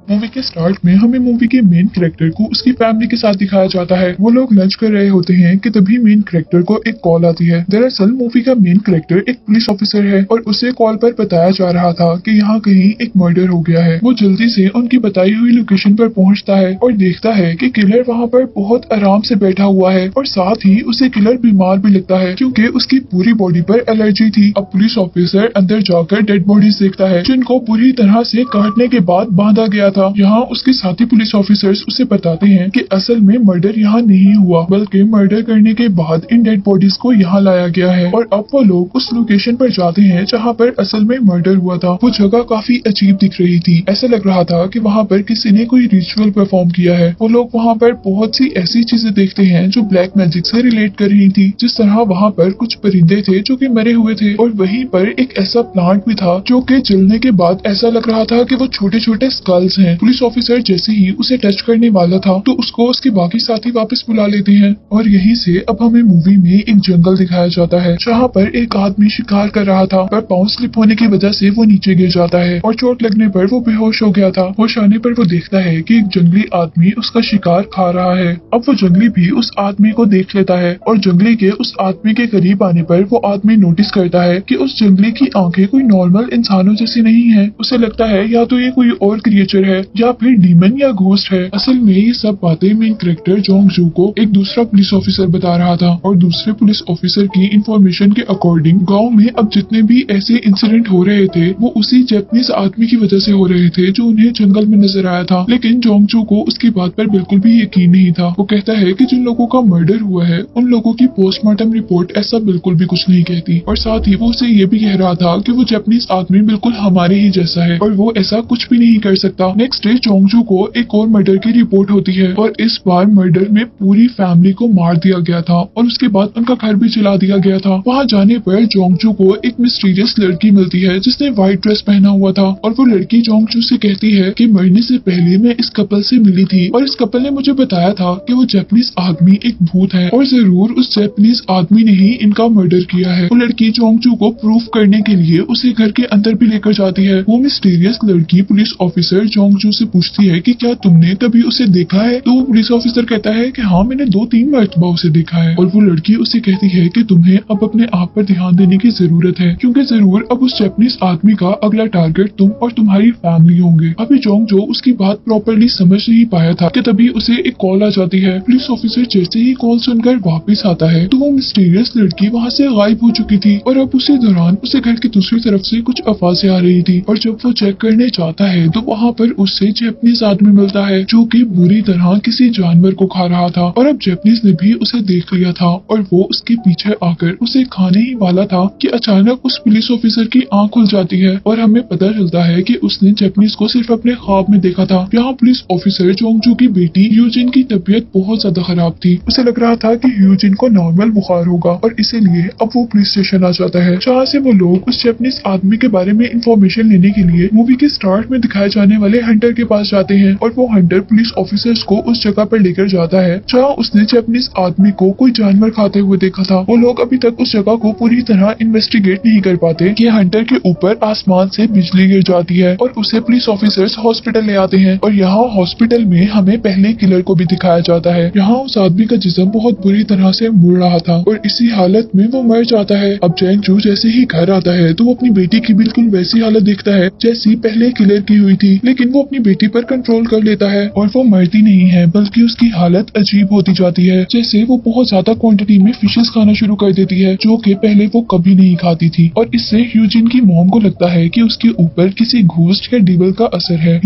Movie के start में हमें मूवी के मेन कैरेक्टर को उसकी फैमिली के साथ दिखाया जाता है। वो लोग लंच कर रहे होते हैं कि तभी मेन कैरेक्टर को एक कॉल आती है। दरअसल मूवी का मेन कैरेक्टर एक पुलिस ऑफिसर है और उसे कॉल पर बताया जा रहा था कि यहाँ कहीं एक मर्डर हो गया है। वो जल्दी से उनकी बताई हुई लोकेशन पर पहुँचता है और देखता है कि किलर वहाँ पर बहुत आराम से बैठा हुआ है और साथ ही उसे किलर बीमार भी लगता है क्योंकि उसकी पूरी बॉडी पर एलर्जी थी। अब पुलिस ऑफिसर अंदर जाकर डेड बॉडीज देखता है जिनको पूरी तरह से काटने के बाद बांधा गया था। यहाँ उसके साथी पुलिस ऑफिसर्स उसे बताते हैं कि असल में मर्डर यहाँ नहीं हुआ बल्कि मर्डर करने के बाद इन डेड बॉडीज को यहाँ लाया गया है। और अब वो लोग उस लोकेशन पर जाते हैं जहाँ पर असल में मर्डर हुआ था। वो जगह काफी अजीब दिख रही थी। ऐसा लग रहा था कि वहाँ पर किसी ने कोई रिचुअल परफॉर्म किया है। वो लोग वहाँ पर बहुत सी ऐसी चीजें देखते हैं जो ब्लैक मैजिक से रिलेट कर रही थी। जिस तरह वहाँ पर कुछ परिंदे थे जो कि मरे हुए थे और वहीं पर एक ऐसा प्लांट भी था जो कि जलने के बाद ऐसा लग रहा था कि वो छोटे छोटे स्कल्स हैं। पुलिस ऑफिसर जैसे ही उसे टच करने वाला था तो उसको उसके बाकी साथी वापस बुला लेते हैं। और यहीं से अब हमें मूवी में एक जंगल दिखाया जाता है जहाँ पर एक आदमी शिकार कर रहा था पर पांव स्लिप होने की वजह से वो नीचे गिर जाता है और चोट लगने पर वो बेहोश हो गया था। होश आने पर वो देखता है कि एक जंगली आदमी उसका शिकार खा रहा है। अब वो जंगली भी उस आदमी को देख लेता है और जंगली के उस आदमी के करीब आने पर वो आदमी नोटिस करता है कि उस जंगली की आंखें कोई नॉर्मल इंसानों जैसी नहीं है। उसे लगता है या तो ये कोई और क्रिएचर है या फिर डीमन या घोस्ट है। असल में ये सब बातें मेन कैरेक्टर जोंग जू को एक दूसरा पुलिस ऑफिसर बता रहा था और दूसरे पुलिस ऑफिसर की इंफॉर्मेशन के अकॉर्डिंग गांव में अब जितने भी ऐसे इंसिडेंट हो रहे थे वो उसी जापानीज आदमी की वजह से हो रहे थे जो उन्हें जंगल में नजर आया था। लेकिन जोंग जू को उसकी बात पर बिल्कुल भी यकीन नहीं था। वो कहता है कि जिन लोगों का मर्डर हुआ है उन लोगों की पोस्टमार्टम रिपोर्ट ऐसा बिल्कुल भी कुछ नहीं कहती और साथ ही वो उसे ये भी कह रहा था कि वो जापानीज आदमी बिल्कुल हमारे ही जैसा है और वो ऐसा कुछ भी नहीं कर सकता। नेक्स्ट डे जोंग जू को एक और मर्डर की रिपोर्ट होती है और इस बार मर्डर में पूरी फैमिली को मार दिया गया था और उसके बाद उनका घर भी जला दिया गया था। वहाँ जाने पर जोंग जू को एक मिस्टीरियस लड़की मिलती है जिसने व्हाइट ड्रेस पहना हुआ था और वो लड़की जोंग जू से कहती है कि मरने से पहले मैं इस कपल से मिली थी और इस कपल ने मुझे बताया था कि वो जापानीज आदमी एक भूत है और जरूर उस जापानीज आदमी ने ही इनका मर्डर किया है। वो लड़की जोंग जू को प्रूफ करने के लिए उसे घर के अंदर भी लेकर जाती है। वो मिस्टीरियस लड़की पुलिस ऑफिसर जोंग जू से पूछती है कि क्या तुमने कभी उसे देखा है। तो वो पुलिस ऑफिसर कहता है कि हाँ मैंने 2-3 मरतबा उसे देखा है। और वो लड़की उसे कहती है कि तुम्हें अब अपने आप पर ध्यान देने की जरूरत है क्योंकि जरूर अब उस जापानीज आदमी का अगला टारगेट तुम और तुम्हारी फैमिली होंगे। अभी जोंग जो उसकी बात प्रॉपरली समझ नहीं पाया था कि तभी उसे एक कॉल आ जाती है। पुलिस ऑफिसर जैसे ही कॉल सुनकर वापस आता है तो वो मिस्टीरियस लड़की वहाँ से गायब हो चुकी थी और अब उसी दौरान उसे घर की दूसरी तरफ से कुछ आवाजें आ रही थी और जब वो चेक करने जाता है तो वहाँ पर उससे जापानीज आदमी मिलता है जो कि बुरी तरह किसी जानवर को खा रहा था और अब जापानीज ने भी उसे देख लिया था और वो उसके पीछे आकर उसे खाने ही वाला था कि अचानक उस पुलिस ऑफिसर की आंख खुल जाती है और हमें पता चलता है कि उसने जापानीज को सिर्फ अपने ख्वाब में देखा था। यहाँ पुलिस ऑफिसर जोंग जू की बेटी ह्यूजिन की तबीयत बहुत ज्यादा खराब थी। उसे लग रहा था कि ह्यूजिन को नॉर्मल बुखार होगा और इसीलिए अब वो पुलिस स्टेशन आ जाता है जहाँ से वो लोग उस जापानीज आदमी के बारे में इंफॉर्मेशन लेने के लिए मूवी के स्टार्ट में दिखाए जाने वाले हंटर के पास जाते हैं और वो हंटर पुलिस ऑफिसर्स को उस जगह पर लेकर जाता है जहाँ उसने जापानीज आदमी को कोई जानवर खाते हुए देखा था। वो लोग अभी तक उस जगह को पूरी तरह इन्वेस्टिगेट नहीं कर पाते कि हंटर के ऊपर आसमान से बिजली गिर जाती है और उसे पुलिस ऑफिसर्स हॉस्पिटल ले आते हैं और यहाँ हॉस्पिटल में हमें पहले किलर को भी दिखाया जाता है। यहाँ उस आदमी का जिस्म बहुत बुरी तरह से मुड़ रहा था और इसी हालत में वो मर जाता है। अब जोंग जू जैसे ही घर आता है तो वो अपनी बेटी की बिल्कुल वैसी हालत देखता है जैसी पहले किलर की हुई थी, लेकिन वो अपनी बेटी पर कंट्रोल कर लेता है और वो मरती नहीं है बल्कि उसकी हालत अजीब होती जाती है। जैसे वो बहुत ज्यादा क्वांटिटी में फिशेस खाना शुरू कर देती है जो कि पहले वो कभी नहीं खाती थी और इससे ह्यूजिन की मॉम को लगता है कि उसके ऊपर किसी घोस्ट या डिबल का असर है।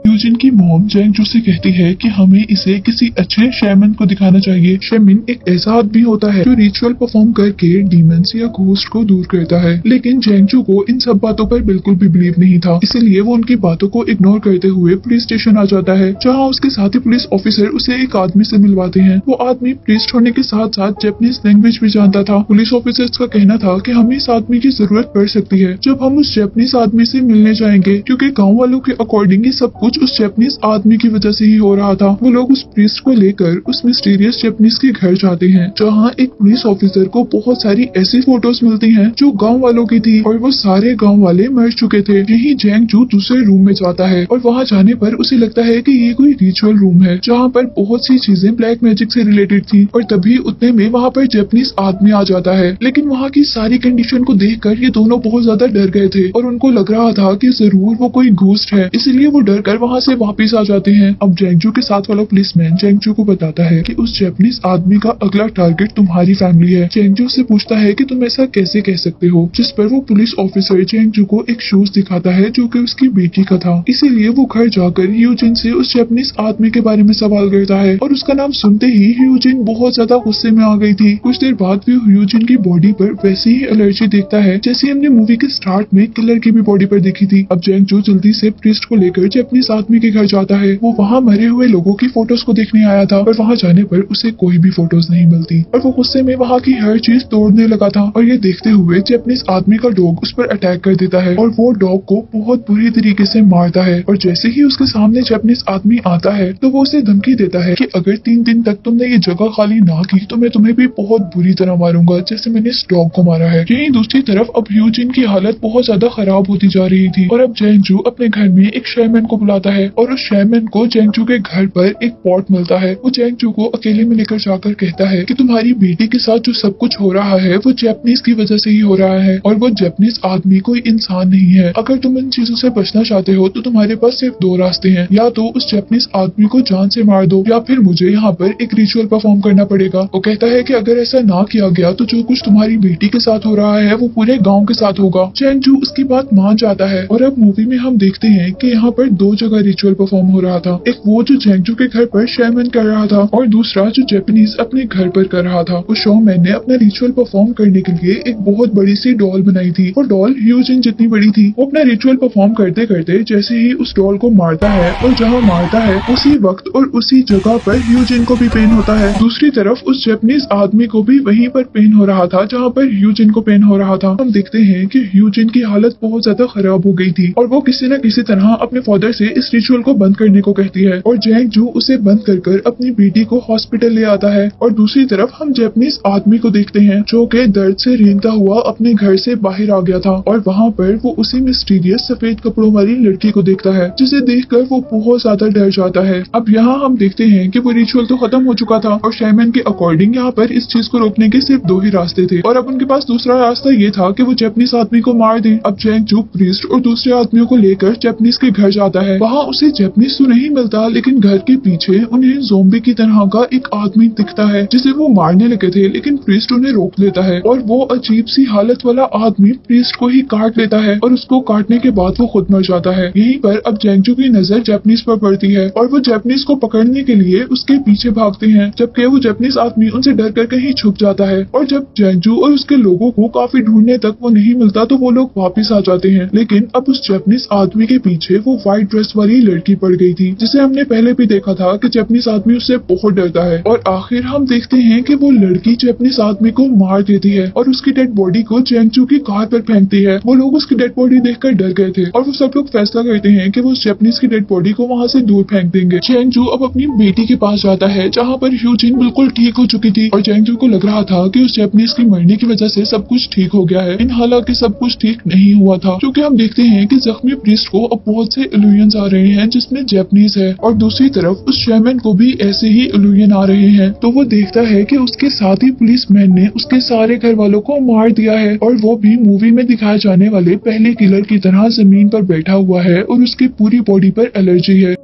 ह्यूजिन की मॉम जोंग जू से कहती है कि हमें इसे किसी अच्छे शैमन को दिखाना चाहिए। शैमन एक ऐसा आदमी होता है जो रिचुअल परफॉर्म करके डीमंस या घोस्ट को दूर करता है। लेकिन जोंग जू को इन सब बातों पर बिल्कुल भी बिलीव नहीं था, इसलिए वो उनकी बातों को इग्नोर करते हुए पुलिस स्टेशन आ जाता है जहाँ उसके साथी पुलिस ऑफिसर उसे एक आदमी से मिलवाते हैं। वो आदमी प्रीस्ट होने के साथ साथ जापानीज लैंग्वेज भी जानता था। पुलिस ऑफिसर्स का कहना था कि हमें इस आदमी की जरूरत पड़ सकती है जब हम उस जापानीज आदमी से मिलने जाएंगे क्योंकि गाँव वालों के अकॉर्डिंग ये सब कुछ कुछ उस जैपनीज आदमी की वजह से ही हो रहा था। वो लोग उस प्रीस्ट को लेकर उस मिस्टीरियस जैपनीज के घर जाते हैं, जहाँ एक पुलिस ऑफिसर को बहुत सारी ऐसी फोटोज मिलती हैं जो गांव वालों की थी और वो सारे गांव वाले मर चुके थे। यही जैंग जू दूसरे रूम में जाता है और वहाँ जाने पर उसे लगता है कि ये कोई रिचुअल रूम है जहाँ पर बहुत सी चीजें ब्लैक मैजिक से रिलेटेड थी। और तभी उतने में वहाँ पर जैपनीज आदमी आ जाता है, लेकिन वहाँ की सारी कंडीशन को देखकर ये दोनों बहुत ज्यादा डर गए थे और उनको लग रहा था कि जरूर वो कोई घोस्ट है, इसलिए वो डर कर वहाँ से वापिस आ जाते हैं। अब जैंगजू के साथ वाला पुलिसमैन जैंगजू को बताता है कि उस जैपनीज आदमी का अगला टारगेट तुम्हारी फैमिली है। जैंगजू से पूछता है कि तुम ऐसा कैसे कह सकते हो, जिस पर वो पुलिस ऑफिसर जैंगजू को एक शूज दिखाता है जो कि उसकी बेटी का था। इसीलिए वो घर जाकर ह्यूजिन से उस जैपनीज आदमी के बारे में सवाल करता है और उसका नाम सुनते ही ह्यूजिन बहुत ज्यादा गुस्से में आ गई थी। कुछ देर बाद भी ह्यूजिन की बॉडी पर वैसी ही एलर्जी देखता है जैसे हमने मूवी के स्टार्ट में किलर की भी बॉडी पर देखी थी। अब जैंगजू जल्दी से प्रीस्ट को लेकर जैपनीज आदमी के घर जाता है। वो वहाँ मरे हुए लोगों की फोटोज को देखने आया था, पर वहाँ जाने पर उसे कोई भी फोटोज नहीं मिलती और वो गुस्से में वहाँ की हर चीज तोड़ने लगा था। और ये देखते हुए जैपनीज आदमी का डॉग उस पर अटैक कर देता है और वो डॉग को बहुत बुरी तरीके से मारता है। और जैसे ही उसके सामने जैपनीज आदमी आता है तो वो उसे धमकी देता है कि अगर 3 दिन तक तुमने ये जगह खाली ना की तो मैं तुम्हें भी बहुत बुरी तरह मारूंगा, जैसे मैंने इस डॉग को मारा है। यहीं दूसरी तरफ अब ह्यूजिन की हालत बहुत ज्यादा खराब होती जा रही थी और अब जैंगजू अपने घर में एक शेरमैन को बुलाता है और उस शेरमैन को जैंगजू के घर पर एक पॉट मिलता है। वो जैंगजू को अकेले में लेकर जाकर कहता है कि तुम्हारी बेटी के साथ जो सब कुछ हो रहा है वो जैपनीज की वजह से ही हो रहा है और वो जैपनीज आदमी कोई इंसान नहीं है। अगर तुम इन चीजों से बचना चाहते हो तो तुम्हारे पास सिर्फ 2 रास्ते हैं, या तो उस जैपनीज आदमी को जान से मार दो या फिर मुझे यहाँ पर एक रिचुअल परफॉर्म करना पड़ेगा। वो कहता है कि अगर ऐसा ना किया गया तो जो कुछ तुम्हारी बेटी के साथ हो रहा है वो पूरे गाँव के साथ होगा। जैंगजू उसकी बात मान जाता है और अब मूवी में हम देखते हैं कि यहाँ पर 2 जगह रिचुअल परफॉर्म हो रहा था। एक वो जो जैंगजू के घर पर शेरमैन कर रहा था और दूसरा जो जैपनीज अपने घर पर कर रहा था। उस शोमैन ने अपना रिचुअल परफॉर्म करने के लिए एक बहुत बड़ी सी डॉल बनाई थी। वो डॉल ह्यूजिन जितनी बड़ी थी। वो अपना रिचुअल परफॉर्म करते करते जैसे ही उस डॉल को मारता है और जहाँ मारता है उसी वक्त और उसी जगह पर ह्यूजिन को भी पेन होता है। दूसरी तरफ उस जैपनीज आदमी को भी वहीं पर पेन हो रहा था जहाँ पर ह्यूजिन को पेन हो रहा था। हम देखते हैं कि ह्यूजिन की हालत बहुत ज्यादा खराब हो गई थी और वो किसी न किसी तरह अपने फादर से इस रिचुअल को बंद करने को कहती है और जैंगजू उसे बंद कर अपनी बेटी को हॉस्पिटल ले आता है। और दूसरी तरफ हम जैपनीज आदमी को देखते हैं जो कि दर्द से रेंगता हुआ अपने घर से बाहर आ गया था और वहाँ पर वो उसी मिस्टीरियस सफेद कपड़ों वाली लड़की को देखता है, जिसे देखकर वो बहुत ज्यादा डर जाता है। अब यहाँ हम देखते हैं कि वो रिचुअल तो खत्म हो चुका था और शेरमैन के अकॉर्डिंग यहाँ पर इस चीज को रोकने के सिर्फ 2 ही रास्ते थे और अब उनके पास दूसरा रास्ता ये था कि वो जैपनीज आदमी को मार दे। अब जैंगजू प्रीस्ट और दूसरे आदमियों को लेकर जैपनीज के घर जाता है। वहाँ उसे जैपनीज तो नहीं मिलता, लेकिन घर के पीछे उन्हें ज़ोंबी की तरह का एक आदमी दिखता है जिसे वो मारने लगे थे, लेकिन प्रीस्ट उन्हें रोक लेता है और वो अजीब सी हालत वाला आदमी प्रीस्ट को ही काट लेता है और उसको काटने के बाद वो खुद मर जाता है। यहीं पर अब जैंगजू की नजर जैपनीज पर पड़ती है और वो जैपनीज को पकड़ने के लिए उसके पीछे भागते हैं, जबकि वो जैपनीज आदमी उनसे डर कर कहीं छुप जाता है। और जब जैंगजू और उसके लोगों को काफी ढूंढने तक वो नहीं मिलता तो वो लोग वापिस आ जाते हैं। लेकिन अब उस जैपनीज आदमी के पीछे वो व्हाइट ड्रेस वाली लड़की पड़ गई थी, जिसे हमने पहले भी देखा था कि जैपनीज आदमी उससे बहुत डरता है। और आखिर हम देखते हैं कि वो लड़की जैपनीज आदमी को मार देती है और उसकी डेड बॉडी को जैंगजू की कार पर फेंकती है। वो लोग उसकी डेड बॉडी देखकर डर गए थे और वो सब लोग फैसला करते हैं कि वो उस जैपनीज की डेड बॉडी को वहाँ से दूर फेंक देंगे। जैंगजू अब अपनी बेटी के पास जाता है जहाँ पर ह्यूजिन बिल्कुल ठीक हो चुकी थी और जैंगजू को लग रहा था कि उस जैपनीज की मरने की वजह से सब कुछ ठीक हो गया है। इन हालांकि सब कुछ ठीक नहीं हुआ था, क्योंकि हम देखते हैं कि जख्मी प्रीस्ट को अब बहुत से इल्यूजन्स आ रहे हैं जिसमें जैपनीज है और दूसरी तरफ उस शेरमैन को भी ऐसे ही इल्यूजन आ रहे हैं। तो वो देखता है कि उसके साथ ही पुलिसमैन ने उसके सारे घर वालों को मार दिया है और वो भी मूवी में दिखाए जाने वाले पहले किलर की तरह जमीन पर बैठा हुआ है और उसकी पूरी बॉडी पर एलर्जी है।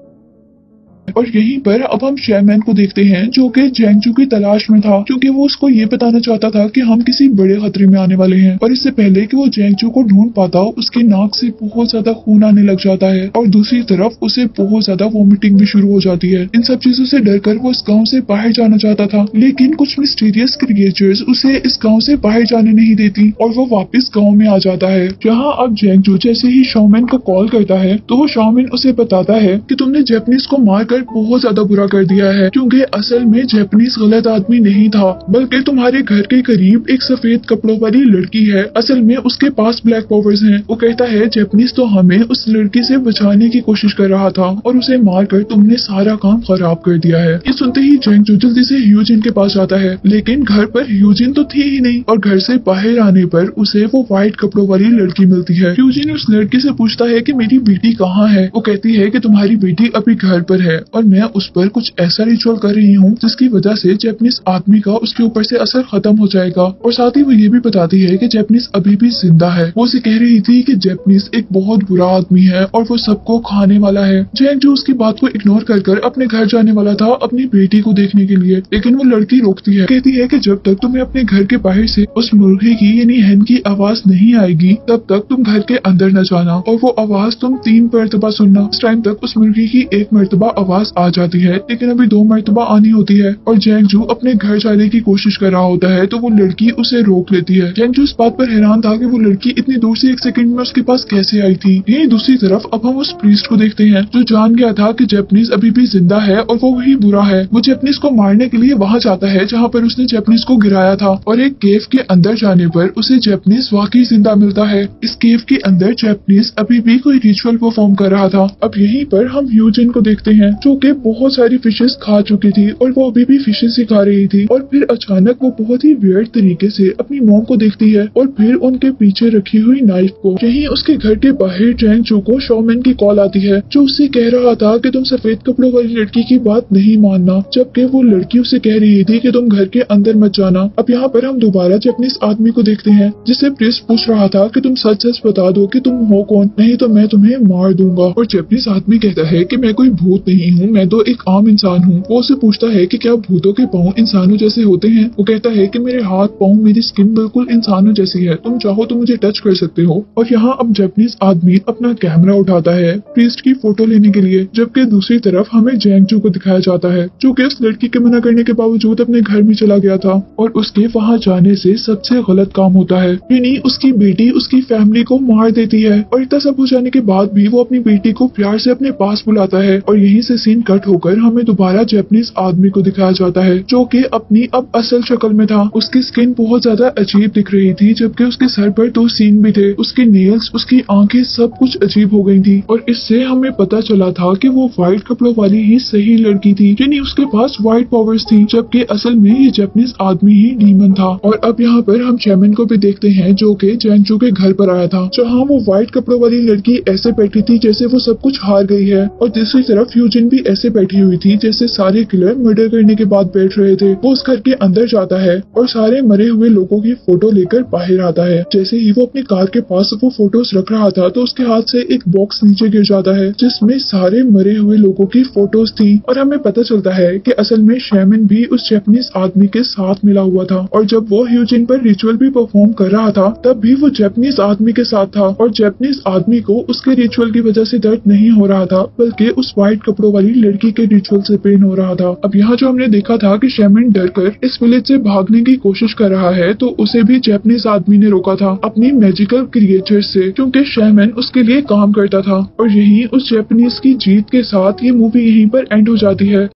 और यहीं पर अब हम शेरमैन को देखते हैं जो कि जैंगजू की तलाश में था, क्योंकि वो उसको ये बताना चाहता था कि हम किसी बड़े खतरे में आने वाले हैं। और इससे पहले कि वो जैंगजू को ढूंढ पाता उसके नाक से बहुत ज्यादा खून आने लग जाता है और दूसरी तरफ उसे बहुत ज्यादा वॉमिटिंग भी शुरू हो जाती है। इन सब चीजों से डरकर वो इस गाँव से बाहर जाना चाहता था, लेकिन कुछ मिस्टीरियस क्रिएचर्स उसे इस गाँव से बाहर जाने नहीं देती और वो वापिस गाँव में आ जाता है। जहाँ अब जैंगजू जैसे ही शॉमैन को कॉल करता है तो वो शॉमैन उसे बताता है कि तुमने जैपनीज को मारकर पर बहुत ज्यादा बुरा कर दिया है, क्योंकि असल में जैपनीज गलत आदमी नहीं था, बल्कि तुम्हारे घर के करीब एक सफेद कपड़ों वाली लड़की है। असल में उसके पास ब्लैक पावर्स हैं। वो कहता है जैपनीज तो हमें उस लड़की से बचाने की कोशिश कर रहा था और उसे मारकर तुमने सारा काम खराब कर दिया है। ये सुनते ही जैंग जल्दी से ह्यूजिन के पास जाता है, लेकिन घर पर ह्यूजिन तो थी ही नहीं और घर से बाहर आने पर उसे वो व्हाइट कपड़ों वाली लड़की मिलती है। ह्यूजिन उस लड़की से पूछता है कि मेरी बेटी कहाँ है। वो कहती है कि तुम्हारी बेटी अभी घर पर है और मैं उस पर कुछ ऐसा रिचुअल कर रही हूँ जिसकी वजह से जैपनीज आदमी का उसके ऊपर से असर खत्म हो जाएगा। और साथ ही वो ये भी बताती है कि जैपनीज अभी भी जिंदा है। वो उसे कह रही थी कि जैपनीज एक बहुत बुरा आदमी है और वो सबको खाने वाला है। जैंग जो उसकी बात को इग्नोर कर अपने घर जाने वाला था अपनी बेटी को देखने के लिए, लेकिन वो लड़की रोकती है, कहती है कि जब तक तुम्हें अपने घर के बाहर से उस मुर्गे की यानी hen की आवाज नहीं आएगी तब तक तुम घर के अंदर न जाना, और वो आवाज तुम 3 मरतबा सुनना। इस टाइम तक उस मुर्गी की 1 मरतबा आवाज आ जाती है, लेकिन अभी 2 मरतबा आनी होती है। और जैंग अपने घर जाने की कोशिश कर रहा होता है तो वो लड़की उसे रोक लेती है। जैंग इस बात पर हैरान था कि वो लड़की इतनी दूर से 1 सेकंड में उसके पास कैसे आई थी। यही दूसरी तरफ अब हम उस प्रीस्ट को देखते हैं जो जान गया था कि जैपनीज अभी भी जिंदा है और वो वही बुरा है। वो जैपनीज को मारने के लिए वहां जाता है जहां पर उसने जैपनीज को गिराया था, और एक केव के अंदर जाने पर उसे जैपनीज वाकई जिंदा मिलता है। इस केव के अंदर जैपनीज अभी भी कोई रिचुअल परफॉर्म कर रहा था। अब यहीं पर हम ह्यूजिन को देखते हैं जो कि बहुत सारी फिशेस खा चुकी थी और वो अभी भी फिशेस ही खा रही थी। और फिर अचानक वो बहुत ही वियर्ड तरीके से अपनी मॉम को देखती है और फिर उनके पीछे रखी हुई नाइफ को। यहीं उसके घर के बाहर जैंग चू को शॉमैन की कॉल आती है जो उससे कह रहा था कि तुम सफेद कपड़ों वाली लड़की की बात नहीं मानना, जबकि वो लड़की उसे कह रही थी कि तुम घर के अंदर मत जाना। अब यहाँ पर हम दोबारा जैपनीज आदमी को देखते हैं जिसे प्रीस्ट पूछ रहा था कि तुम सच सच बता दो कि तुम हो कौन, नहीं तो मैं तुम्हें मार दूंगा। और जैपनीज आदमी कहता है कि मैं कोई भूत नहीं हूँ, मैं तो एक आम इंसान हूँ। वो उसे पूछता है कि क्या भूतों के पाँव इंसानों जैसे होते हैं। वो कहता है कि मेरे हाथ पाँव मेरी स्किन बिल्कुल इंसानों जैसी है, तुम चाहो तो मुझे टच कर सकते हो। और यहाँ अब जैपनीज आदमी अपना कैमरा उठाता है प्रीस्ट की फोटो लेने के लिए, जबकि दूसरी तरफ हमें जैंग चू को दिखाया जाता है जो कि उस लड़की के मना करने के बावजूद अपने घर में चला गया था और उसके वहाँ जाने से सबसे गलत काम होता है, यानी उसकी बेटी उसकी फैमिली को मार देती है। और इतना सब हो जाने के बाद भी वो अपनी बेटी को प्यार से अपने पास बुलाता है। और यहीं से सीन कट होकर हमें दोबारा जैपनीज आदमी को दिखाया जाता है जो कि अपनी अब असल शक्ल में था। उसकी स्किन बहुत ज्यादा अजीब दिख रही थी, जबकि उसके सर पर 2 सीन भी थे। उसके नेल्स, उसकी आंखें सब कुछ अजीब हो गई थी। और इससे हमें पता चला था कि वो व्हाइट कपड़ों वाली ही सही लड़की थी, यानी उसके पास व्हाइट पावर्स थी, जबकि असल में ये जैपनीज आदमी ही डीमन था। और अब यहाँ पर हम शैमन को भी देखते हैं जो कि जैंग चू के घर पर आया था, जहाँ वो व्हाइट कपड़ों वाली लड़की ऐसे बैठी थी जैसे वो सब कुछ हार गई है, और दूसरी तरफ ह्यूजिन भी ऐसे बैठी हुई थी जैसे सारे किलर मर्डर करने के बाद बैठ रहे थे। वो उस घर के अंदर जाता है और सारे मरे हुए लोगों की फोटो लेकर बाहर आता है। जैसे ही वो अपनी कार के पास वो फोटोज रख रहा था तो उसके हाथ से एक बॉक्स नीचे गिर जाता है जिसमें सारे मरे हुए लोगों की फोटोज थी। और हमें पता चलता है कि असल में शैमन भी उस जैपनीज आदमी के साथ मिला हुआ था, और जब वो ह्यूजिन पर रिचुअल भी परफॉर्म कर रहा था तब भी वो जैपनीज आदमी के साथ था। और जैपनीज आदमी को उसके रिचुअल की वजह से दर्द नहीं हो रहा था, बल्कि उस व्हाइट कपड़ों वाली लड़की के रिचुअल से पेन हो रहा था। अब यहाँ जो हमने देखा था कि शैमन डरकर इस विलेज से भागने की कोशिश कर रहा है, तो उसे भी जैपनीज आदमी ने रोका था अपनी मैजिकल क्रिएचर से, क्योंकि शैमन उसके लिए काम करता था। और यही उस जैपनीज की जीत के साथ ये मूवी यहीं पर एंड हो जाती है।